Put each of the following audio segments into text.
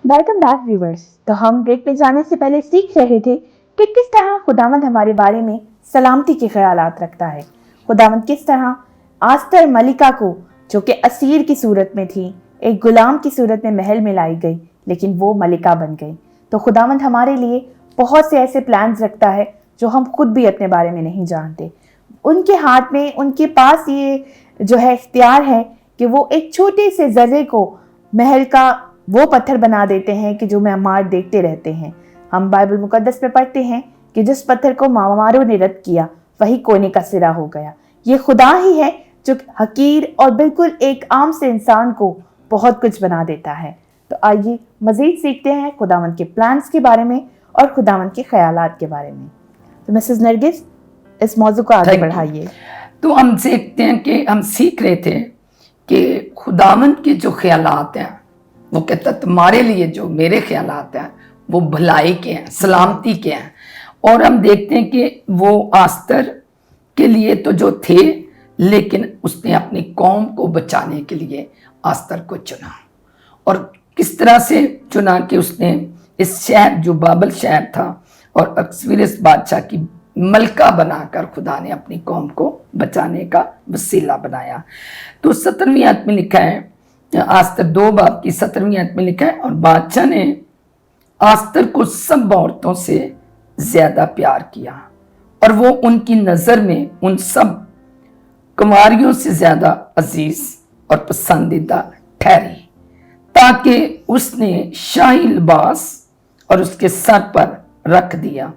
Welcome back viewers. तो हम break पे जाने से पहले सीख रहे थे कि किस तरह खुदावंद हमारे बारे में सलामती के ख्यालात रखता है। खुदावंद किस तरह आस्तर मलिका को, जो कि असीर की सूरत में थी, एक गुलाम की सूरत में महल में लाई गई, लेकिन वो मलिका बन गई। तो खुदावंद हमारे लिए बहुत से ऐसे प्लान्स रखता है जो हम खुद भी अपने बारे में नहीं जानते। उनके हाथ में, उनके पास ये जो है इख्तियार है कि वो एक छोटे से जर्रे को महल का वो पत्थर बना देते हैं कि जो मेहमान देखते रहते हैं। हम बाइबल मुकद्दस में पढ़ते हैं कि जिस पत्थर को मामारों ने रद्द किया वही कोने का सिरा हो गया। ये खुदा ही है जो हकीर और बिल्कुल एक आम से इंसान को बहुत कुछ बना देता है। तो आइए मज़ीद सीखते हैं खुदावंद के प्लान्स के बारे में और खुदावंद के ख्यालात के बारे में। तो मिसेस नरगिस, इस मौजू को आगे बढ़ाइए। तो हम सीखते हैं कि हम सीख रहे थे कि खुदावंद के जो ख्यालात हैं, वो कहता तुम्हारे लिए जो मेरे ख्यालात हैं वो भलाई के हैं, सलामती के हैं। और हम देखते हैं कि वो आस्तर के लिए तो जो थे, लेकिन उसने अपनी कौम को बचाने के लिए आस्तर को चुना। और किस तरह से चुना कि उसने इस शहर जो बाबल शहर था और अक्सविरस बादशाह की मलका बनाकर खुदा ने अपनी कौम को बचाने का वसीला बनाया। तो 17वीं आयत में लिखा है, आस्तर 2 बाब की 17वीं आयत में लिखा है, और बादशाह ने आस्तर को सब औरतों से ज्यादा प्यार किया और वो उनकी नजर में उन सब कुमारियों से ज्यादा अजीज और पसंदीदा ठहरी, ताकि उसने शाही लिबास और उसके सर पर रख दिया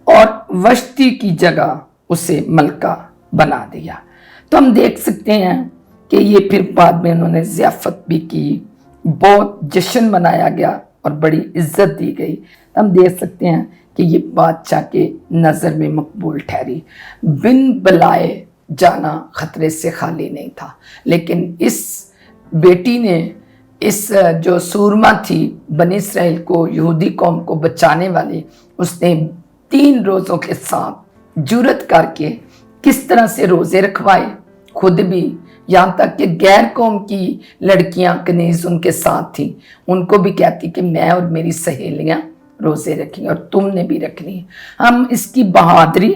और वश्ती की जगह उसे मलका बना दिया। तो हम देख सकते हैं कि ये फिर बाद में उन्होंने ज़ियाफत भी की, बहुत जश्न मनाया गया और बड़ी इज्जत दी गई। हम देख सकते हैं कि ये बादशाह के नज़र में मकबूल ठहरी। बिन बुलाए जाना खतरे से खाली नहीं था, लेकिन इस बेटी ने, इस जो सूरमा थी बनी इसराइल को, यहूदी कौम को बचाने वाली, उसने 3 रोज़ों के साथ जुरत करके किस तरह से रोज़े रखवाए, खुद भी, यहाँ तक कि गैर कौम की लड़कियां कनीज उनके साथ थी, उनको भी कहती कि मैं और मेरी सहेलियां रोज़े रखेंगे और तुमने भी रखनी है। हम इसकी बहादुरी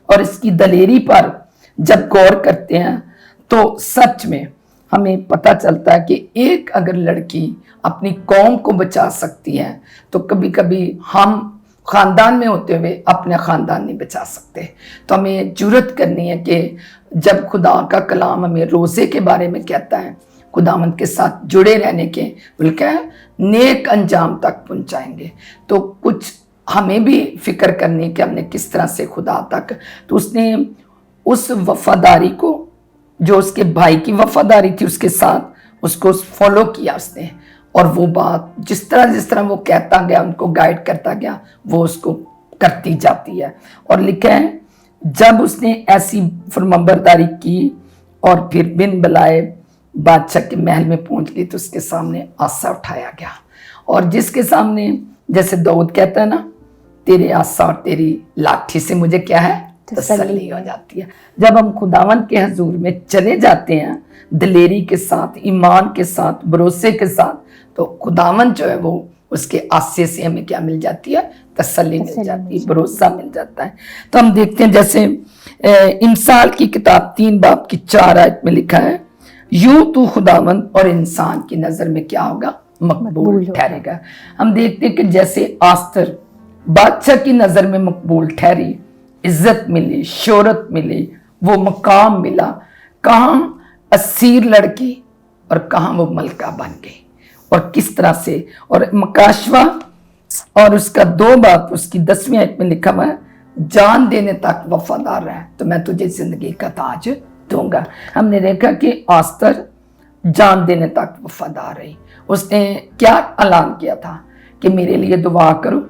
और इसकी दलेरी पर जब गौर करते हैं तो सच में हमें पता चलता है कि एक अगर लड़की अपनी कौम को बचा सकती है तो कभी कभी हम ख़ानदान में होते हुए अपने ख़ानदान नहीं बचा सकते। तो हमें जुर्रत करनी है कि जब खुदा का कलाम हमें रोज़े के बारे में कहता है, खुदावंद के साथ जुड़े रहने के, बल्कि नेक अंजाम तक पहुंचाएंगे, तो कुछ हमें भी फिक्र करनी कि हमने किस तरह से खुदा तक, तो उसने उस वफादारी को, जो उसके भाई की वफादारी थी उसके साथ, उसको फॉलो किया उसने, और वो बात जिस तरह वो कहता गया, उनको गाइड करता गया, वो उसको करती जाती है। और लिखा है जब उसने ऐसी फरमाबरदारी की और फिर बिन बुलाए बादशाह के महल में पहुंच गई तो उसके सामने आसा उठाया गया, और जिसके सामने, जैसे दाऊद कहता है ना, तेरे आसा और तेरी लाठी से मुझे क्या है, तसल्ली हो जाती है। जब हम खुदावंद के हजूर में चले जाते हैं दिलेरी के साथ, ईमान के साथ, भरोसे के साथ, तो खुदावंद जो है वो उसके आसे से हमें क्या मिल जाती है, तसल्ली मिल जाती है, भरोसा मिल जाता है। तो हम देखते हैं जैसे इमसाल की किताब 3 बाब की 4 आयत में लिखा है, यूं तू खुदावंद और इंसान की नजर में क्या होगा, मकबूल ठहरेगा। हम देखते हैं कि जैसे आस्तर बादशाह की नजर में मकबूल ठहरी, इज्जत मिली, शोहरत मिली, वो मकाम मिला, कहाँ असीर लड़की और कहाँ वो मलका बन गई, और किस तरह से। और मकाशवा और उसका 2 बाब उसकी 10वीं आयत में लिखा हुआ है, जान देने तक वफादार रहे तो मैं तुझे जिंदगी का ताज दूंगा। हमने देखा कि आस्तर जान देने तक वफादार रही। उसने क्या ऐलान किया था कि मेरे लिए दुआ करो,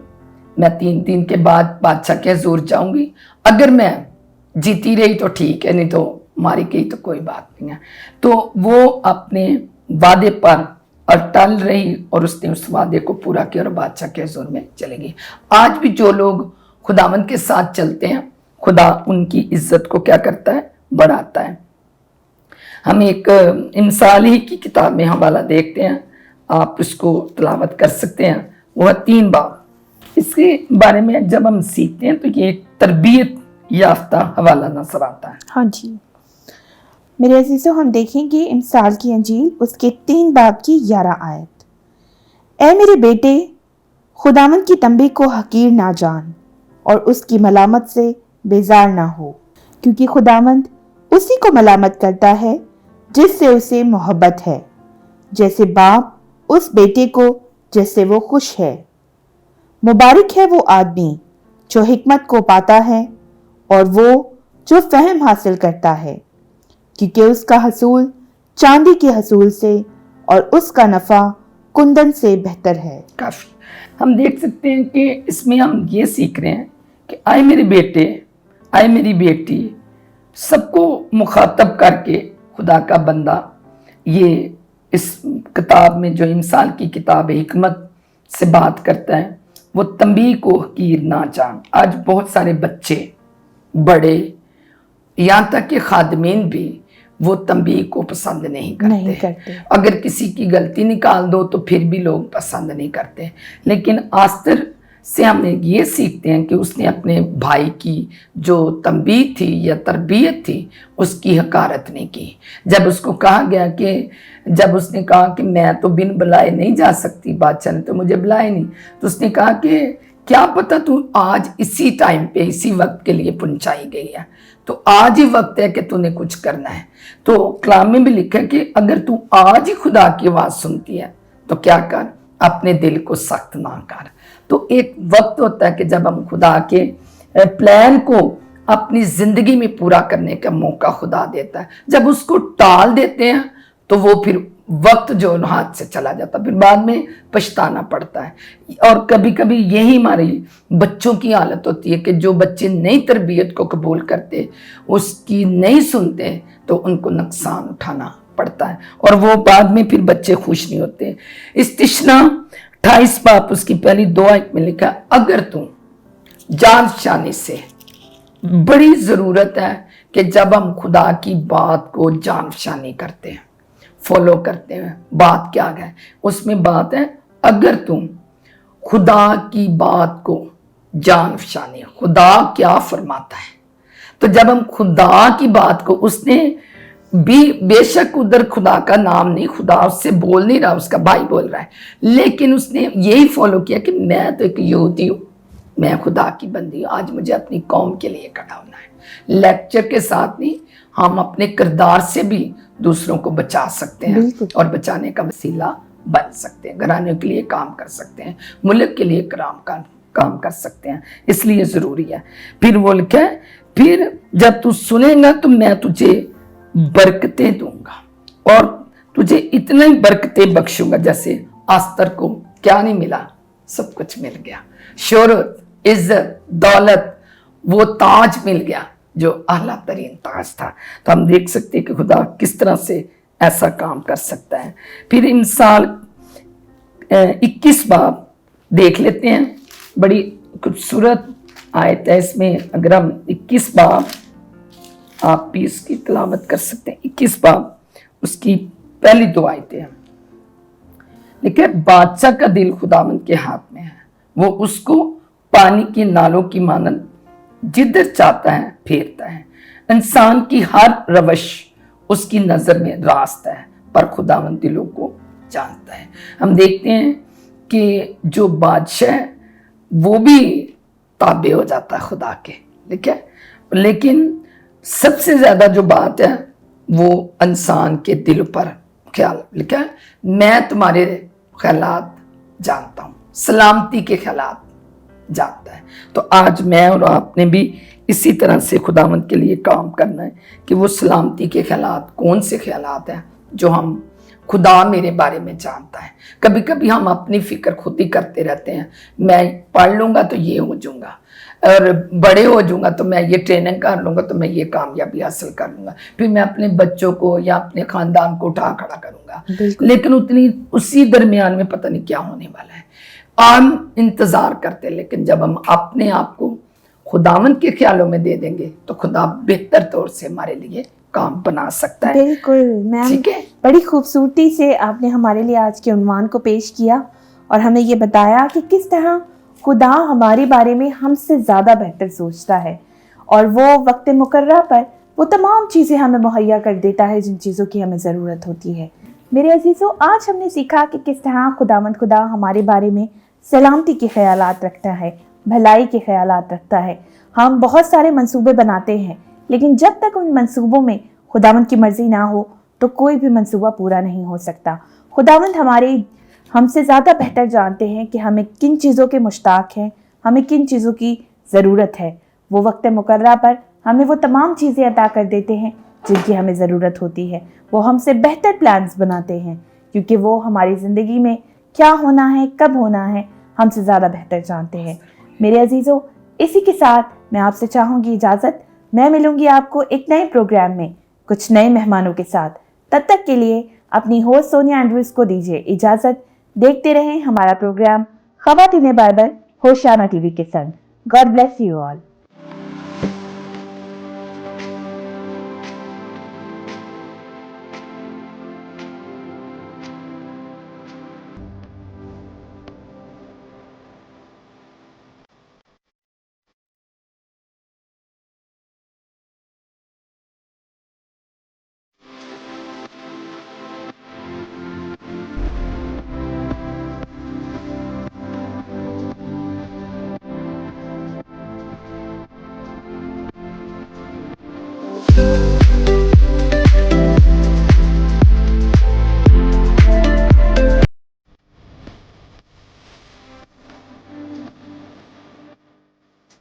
मैं 3 दिन के बाद बादशाह के हुजूर जाऊंगी, अगर मैं जीती रही तो ठीक है, नहीं तो मारी गई तो कोई बात नहीं है। तो वो अपने वादे पर अटल रही और उसने उस वादे को पूरा किया और बादशाह के हुजूर में चली गई। आज भी जो लोग खुदावंद के साथ चलते हैं, खुदा उनकी इज्जत को क्या करता है, बढ़ाता है। हम एक इंसाल ही की किताब में हवाला देखते हैं, آپ اس کو تلاوت کر سکتے ہیں، وہ 3 باب۔ اس کے بارے میں جب ہم سیکھتے ہیں تو یہ تربیت یافتہ حوالہ نظر آتا ہے۔ ہاں جی میرے عزیزو، ہم دیکھیں گے امثال کی انجیل اس کے 3 باب کی 11 آیت۔ اے میرے بیٹے، خداوند کی تنبیہ کو حقیر نہ جان اور اس کی ملامت سے بیزار نہ ہو، کیونکہ خداوند اسی کو ملامت کرتا ہے جس سے اسے محبت ہے، جیسے باپ اس بیٹے کو جس سے وہ خوش ہے۔ مبارک ہے وہ آدمی جو حکمت کو پاتا ہے اور وہ جو فہم حاصل کرتا ہے، کیونکہ اس کا حصول چاندی کے حصول سے اور اس کا نفع کندن سے بہتر ہے۔ کافی ہم دیکھ سکتے ہیں کہ اس میں ہم یہ سیکھ رہے ہیں کہ آئے میرے بیٹے، آئے میری بیٹی، سب کو مخاطب کر کے خدا کا بندہ یہ اس کتاب میں جو امثال کی کتاب حکمت سے بات کرتا ہے، وہ تنبیہ کو حقیر نہ جان۔ آج بہت سارے بچے، بڑے، یہاں تک کہ خادمین بھی وہ تنبیہ کو پسند نہیں کرتے۔ اگر کسی کی غلطی نکال دو تو پھر بھی لوگ پسند نہیں کرتے، لیکن آستر سے ہم یہ سیکھتے ہیں کہ اس نے اپنے بھائی کی جو تنبیہ تھی یا تربیت تھی اس کی حقارت نہیں کی۔ جب اس کو کہا گیا کہ جب اس نے کہا کہ میں تو بن بلائے نہیں جا سکتی، بادشاہ نے تو مجھے بلائے نہیں، تو اس نے کہا کہ کیا پتہ تو آج اسی ٹائم پہ اسی وقت کے لیے پہنچائی گئی ہے، تو آج ہی وقت ہے کہ تو نے کچھ کرنا ہے۔ تو کلام میں بھی لکھا ہے کہ اگر تو آج ہی خدا کی آواز سنتی ہے تو کیا کر، اپنے دل کو سخت نہ کر۔ تو ایک وقت ہوتا ہے کہ جب ہم خدا کے پلان کو اپنی زندگی میں پورا کرنے کا موقع خدا دیتا ہے، جب اس کو ٹال دیتے ہیں تو وہ پھر وقت جو ہاتھ سے چلا جاتا، پھر بعد میں پچھتانا پڑتا ہے۔ اور کبھی کبھی یہی ہماری بچوں کی حالت ہوتی ہے کہ جو بچے نئی تربیت کو قبول کرتے، اس کی نہیں سنتے، تو ان کو نقصان اٹھانا پڑتا ہے اور وہ بعد میں پھر بچے خوش نہیں ہوتے۔ استثنا 28 باب اس کی پہلی 2 آیت میں لکھا، اگر تم جان شانی سے، بڑی ضرورت ہے کہ جب ہم خدا کی بات کو جان شانی کرتے ہیں، فالو کرتے ہیں، بات کیا ہے اس میں بات ہے، اگر تم خدا کی بات کو جان فشانی، خدا کیا فرماتا ہے۔ تو جب ہم خدا کی بات کو، اس نے بھی بے شک ادھر خدا کا نام نہیں، خدا اس سے بول نہیں رہا، اس کا بھائی بول رہا ہے، لیکن اس نے یہی فالو کیا کہ میں تو ایک یہودی ہوں، میں خدا کی بندی ہوں، آج مجھے اپنی قوم کے لیے کھڑا ہونا ہے۔ لیکچر کے ساتھ نہیں، ہم اپنے کردار سے بھی دوسروں کو بچا سکتے ہیں اور بچانے کا وسیلہ بن سکتے ہیں، گھرانے کے لیے کام کر سکتے ہیں، ملک کے لیے کام کر سکتے ہیں، اس لیے ضروری ہے۔ پھر وہ لکھا ہے، پھر جب تو سنے گا تو میں تجھے برکتیں دوں گا اور تجھے اتنی برکتیں بخشوں گا جیسے آستر کو کیا نہیں ملا، سب کچھ مل گیا، شہرت، عزت، دولت، وہ تاج مل گیا جو اعلیٰ ترین تاج تھا۔ تو ہم دیکھ سکتے ہیں کہ خدا کس طرح سے ایسا کام کر سکتا ہے۔ پھر امثال 21 باب دیکھ لیتے ہیں، بڑی خوبصورت آیت ہے اس میں، اگر ہم 21 باب آپ بھی اس کی تلاوت کر سکتے ہیں۔ 21 باب اس کی پہلی 2 آیتیں ہیں، لیکن بادشاہ کا دل خداوند کے ہاتھ میں ہے، وہ اس کو پانی کے نالوں کی مانند جدھر چاہتا ہے پھیرتا ہے۔ انسان کی ہر روش اس کی نظر میں راست ہے، پر خداوند دلوں کو جانتا ہے۔ ہم دیکھتے ہیں کہ جو بادشاہ ہے وہ بھی تابع ہو جاتا ہے خدا کے، لیکن سب سے زیادہ جو بات ہے وہ انسان کے دل پر خیال لکھا ہے، میں تمہارے خیالات جانتا ہوں، سلامتی کے خیالات جانتا ہے۔ تو آج میں اور آپ نے بھی اسی طرح سے خداوند کے لیے کام کرنا ہے کہ وہ سلامتی کے خیالات کون سے خیالات ہیں جو ہم خدا میرے بارے میں جانتا ہے۔ کبھی کبھی ہم اپنی فکر خود ہی کرتے رہتے ہیں، میں پڑھ لوں گا تو یہ ہو جاؤں گا، اور بڑے ہو جاؤں گا تو میں یہ ٹریننگ کر لوں گا تو میں یہ کامیابی حاصل کر لوں گا، پھر میں اپنے بچوں کو یا اپنے خاندان کو اٹھا کھڑا کروں گا، لیکن اسی درمیان میں پتہ نہیں کیا ہونے والا ہے۔ ہم انتظار کرتے، لیکن جب ہم اپنے آپ کو خداوند کے خیالوں میں دے دیں گے تو خدا بہتر طور سے ہمارے لیے काम बना सकता है। बिल्कुल मैम, ठीक है। बड़ी खूबसूरती से आपने हमारे लिए आज के उन्वान को पेश किया और हमें ये बताया कि किस तरह खुदा हमारे बारे में हमसे ज़्यादा बेहतर सोचता है और वो वक्त मुकर्रर पर वो तमाम चीज़ें हमें मुहैया कर देता है जिन चीज़ों की हमें ज़रूरत होती है। मेरे अजीज़ों, आज हमने सीखा कि किस तरह खुदावंद खुदा हमारे बारे में सलामती के ख्यालात रखता है, भलाई के ख्यालात रखता है। हम बहुत सारे मंसूबे बनाते हैं, लेकिन जब तक उन मंसूबों में खुदावंद की मर्जी ना हो तो कोई भी मंसूबा पूरा नहीं हो सकता। खुदावंद हमसे ज़्यादा बेहतर जानते हैं कि हमें किन चीज़ों के मुश्ताक हैं, हमें किन चीज़ों की ज़रूरत है। वो वक्त मुकर्रर पर हमें वो तमाम चीज़ें अता कर देते हैं जिनकी हमें ज़रूरत होती है। वो हमसे बेहतर प्लान्स बनाते हैं क्योंकि वो हमारी ज़िंदगी में क्या होना है, कब होना है, हमसे ज़्यादा बेहतर जानते हैं। मेरे अजीज़ों, इसी के साथ मैं आपसे चाहूँगी इजाज़त। मैं मिलूँगी आपको एक नए प्रोग्राम में कुछ नए मेहमानों के साथ। तब तक के लिए अपनी होस्ट सोनिया एंड्रूज को दीजिए इजाज़त। देखते रहें हमारा प्रोग्राम ख़वातीन बाइबल होशियाना टीवी के संग। God bless you all.